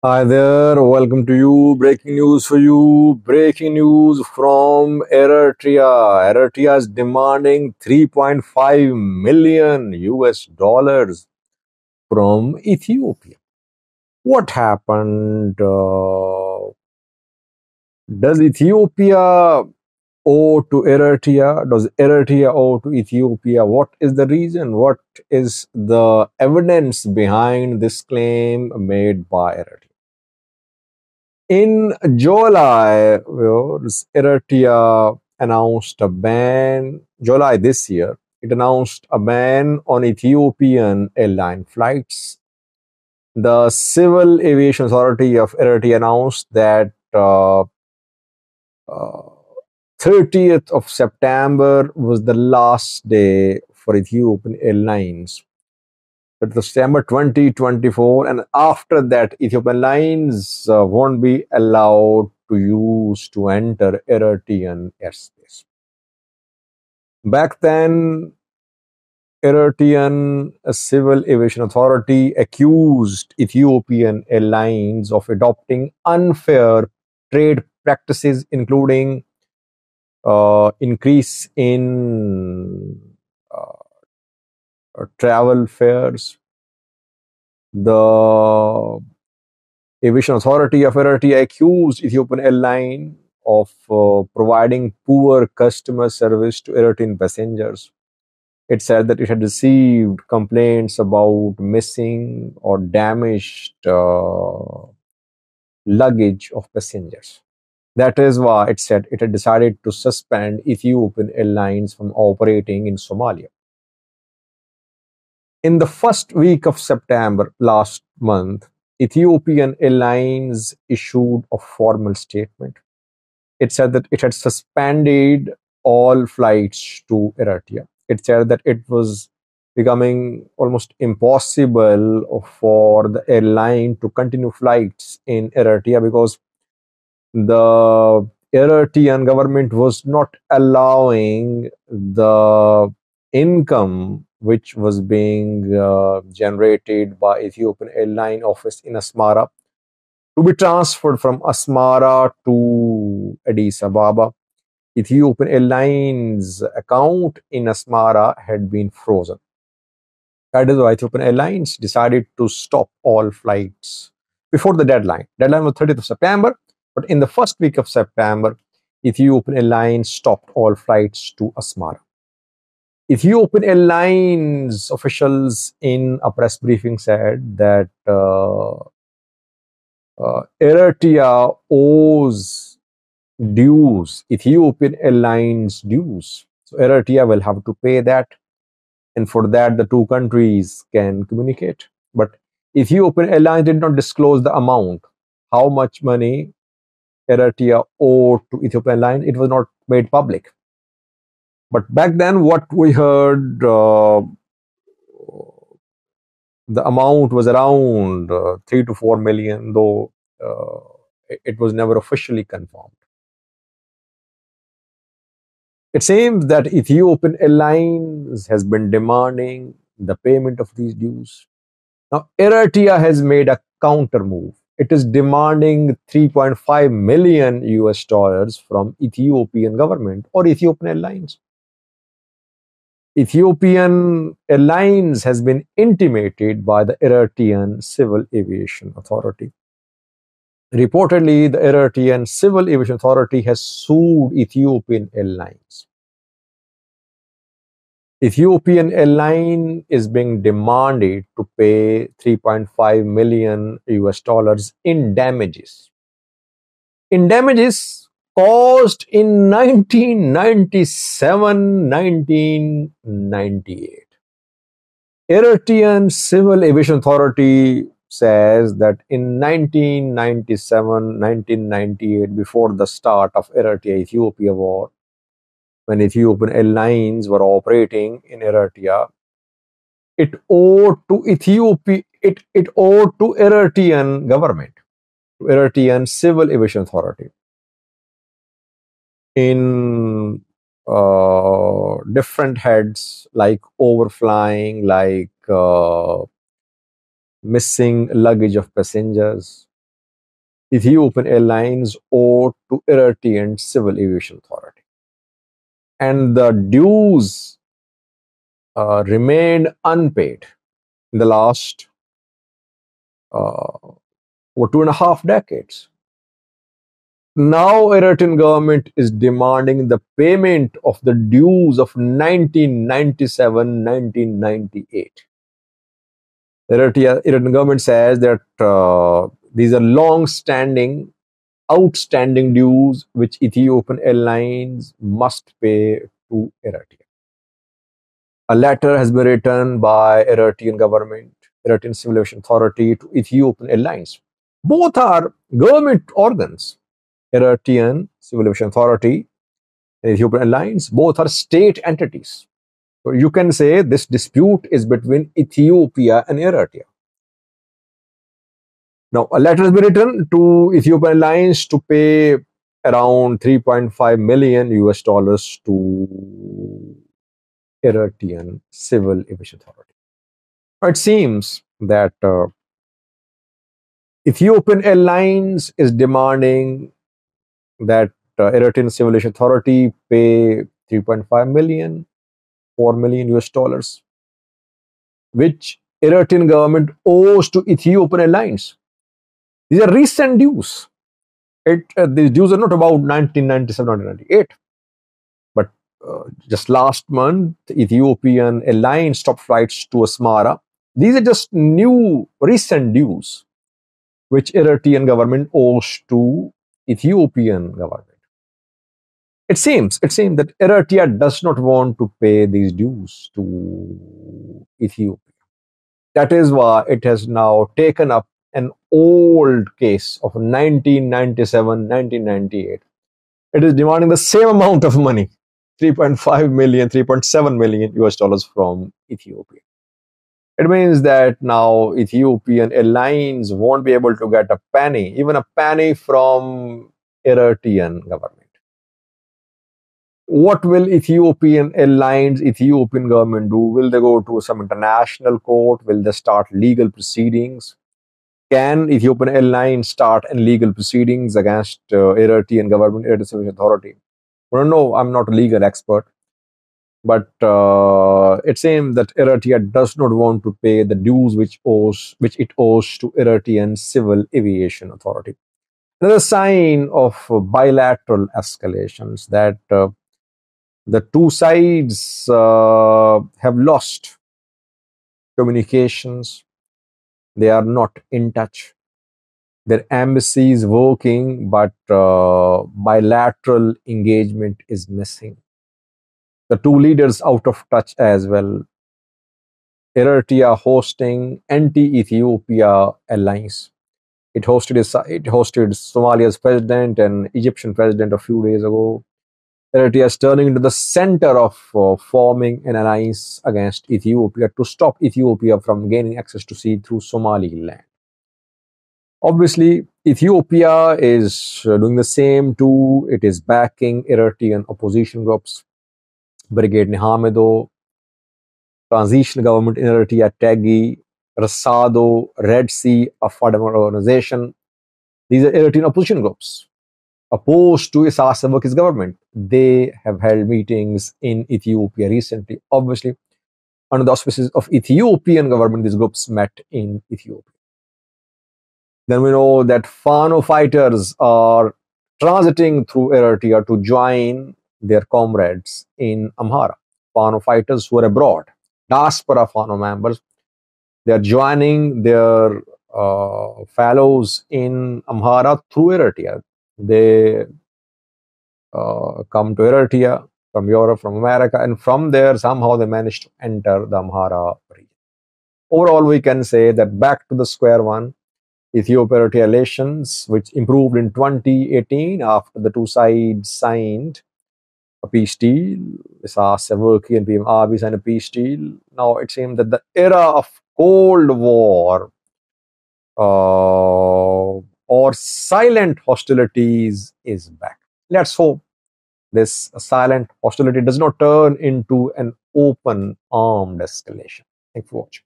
Hi there, welcome to you. Breaking news for you. Breaking news from Eritrea. Eritrea is demanding 3.5 million US dollars from Ethiopia. What happened? Does Ethiopia owe to Eritrea? Does Eritrea owe to Ethiopia? What is the reason? What is the evidence behind this claim made by Eritrea? In July, Eritrea announced a ban. July this year, it announced a ban on Ethiopian airline flights. The Civil Aviation Authority of Eritrea announced that uh, 30th of September was the last day for Ethiopian Airlines. That was September 2024, and after that, Ethiopian Airlines won't be allowed to enter Eritrean airspace. Back then, Eritrean Civil Aviation Authority accused Ethiopian Airlines of adopting unfair trade practices, including increase in travel fares. The Aviation Authority of Eritrea accused Ethiopian Airlines of providing poor customer service to Eritrean passengers. It said that it had received complaints about missing or damaged luggage of passengers. That is why it said it had decided to suspend Ethiopian Airlines from operating in Somalia. In the first week of September last month, Ethiopian Airlines issued a formal statement. It said that it had suspended all flights to Eritrea. It said that it was becoming almost impossible for the airline to continue flights in Eritrea because the Eritrean government was not allowing the income which was being generated by Ethiopian airline office in Asmara to be transferred from Asmara to Addis Ababa. Ethiopian Airlines account in Asmara had been frozen. That is why Ethiopian Airlines decided to stop all flights before the deadline. Deadline was 30th of September, but in the first week of September, Ethiopian Airlines stopped all flights to Asmara. Ethiopian Airlines officials in a press briefing said that Eritrea owes dues, Ethiopian Airlines dues. So Eritrea will have to pay that, and for that the two countries can communicate. But Ethiopian Airlines did not disclose the amount, how much money Eritrea owed to Ethiopian Airlines. It was not made public. But back then, what we heard, the amount was around 3 to 4 million, though it was never officially confirmed. It seems that Ethiopian Airlines has been demanding the payment of these dues. Now, Eritrea has made a counter move. It is demanding 3.5 million US dollars from Ethiopian government or Ethiopian Airlines. Ethiopian Airlines has been intimated by the Eritrean Civil Aviation Authority. Reportedly, the Eritrean Civil Aviation Authority has sued Ethiopian Airlines. Ethiopian Airline is being demanded to pay 3.5 million US dollars in damages. In damages caused in 1997, 1998. Eritrean Civil Aviation Authority says that in 1997, 1998, before the start of Eritrea-Ethiopia war, when Ethiopian Airlines were operating in Eritrea, it owed to Ethiopia, it owed to Eritrean government, to Eritrean Civil Aviation Authority, in different heads like overflying, like missing luggage of passengers. Ethiopian Airlines owed to Eritrean Civil Aviation Authority. And the dues remained unpaid in the last over 2.5 decades. Now, Eritrean government is demanding the payment of the dues of 1997, 1998. Eritrean government says that these are long-standing, outstanding dues which Ethiopian Airlines must pay to Eritrea. A letter has been written by Eritrean government, Eritrean Civil Aviation Authority to Ethiopian Airlines. Both are government organs. Eritrean Civil Aviation Authority and Ethiopian Airlines, both are state entities. So you can say this dispute is between Ethiopia and Eritrea. Now, a letter has been written to Ethiopian Airlines to pay around 3.5 million US dollars to Eritrean Civil Aviation Authority. It seems that Ethiopian Airlines is demanding that Eritrean Civil Aviation Authority pay 3.5 million, 4 million US dollars, which Eritrean government owes to Ethiopian Airlines. These are recent dues. These dues are not about 1997, 1998. But just last month, Ethiopian Airlines stopped flights to Asmara. These are just new, recent dues, which Eritrean government owes to Ethiopian government. It seems that Eritrea does not want to pay these dues to Ethiopia. That is why it has now taken up an old case of 1997, 1998. It is demanding the same amount of money, 3.5 million, 3.7 million US dollars from Ethiopia. It means that now Ethiopian Airlines won't be able to get a penny, even a penny from Eritrean government. What will Ethiopian Airlines, Ethiopian government do? Will they go to some international court? Will they start legal proceedings? Can Ethiopian Airlines start legal proceedings against Eritrean government, Eritrean Civil Authority? Well, no, I'm not a legal expert, but it seems that Eritrea does not want to pay the dues which it owes to Eritrean Civil Aviation Authority. Another sign of bilateral escalations that the two sides have lost communications. They are not in touch. Their embassy is working, but bilateral engagement is missing. The two leaders out of touch as well. Eritrea hosting anti-Ethiopia alliance. It hosted Somalia's president and Egyptian president a few days ago. Eritrea is turning into the center of forming an alliance against Ethiopia to stop Ethiopia from gaining access to sea through Somaliland. Obviously, Ethiopia is doing the same too. It is backing Eritrean opposition groups, Brigade Nihamido, Transition Government in Eritrea, TEGI, Rasado, Red Sea, a Fadama organization. These are Eritrean opposition groups opposed to Isaias Afwerki's government. They have held meetings in Ethiopia recently. Obviously, under the auspices of Ethiopian government, these groups met in Ethiopia. Then we know that Fano fighters are transiting through Eritrea to join their comrades in Amhara. Fano fighters who are abroad, diaspora Fano members, they are joining their fellows in Amhara through Eritrea. They come to Eritrea from Europe, from America, and from there somehow they managed to enter the Amhara region. Overall, we can say that back to the square one, Ethiopia-Eritrea relations, which improved in 2018 after the two sides signed a peace deal. Isaias Afwerki and PM Abiy signed a peace deal. Now it seems that the era of Cold War or silent hostilities is back. Let's hope this silent hostility does not turn into an open armed escalation. Thanks for watching.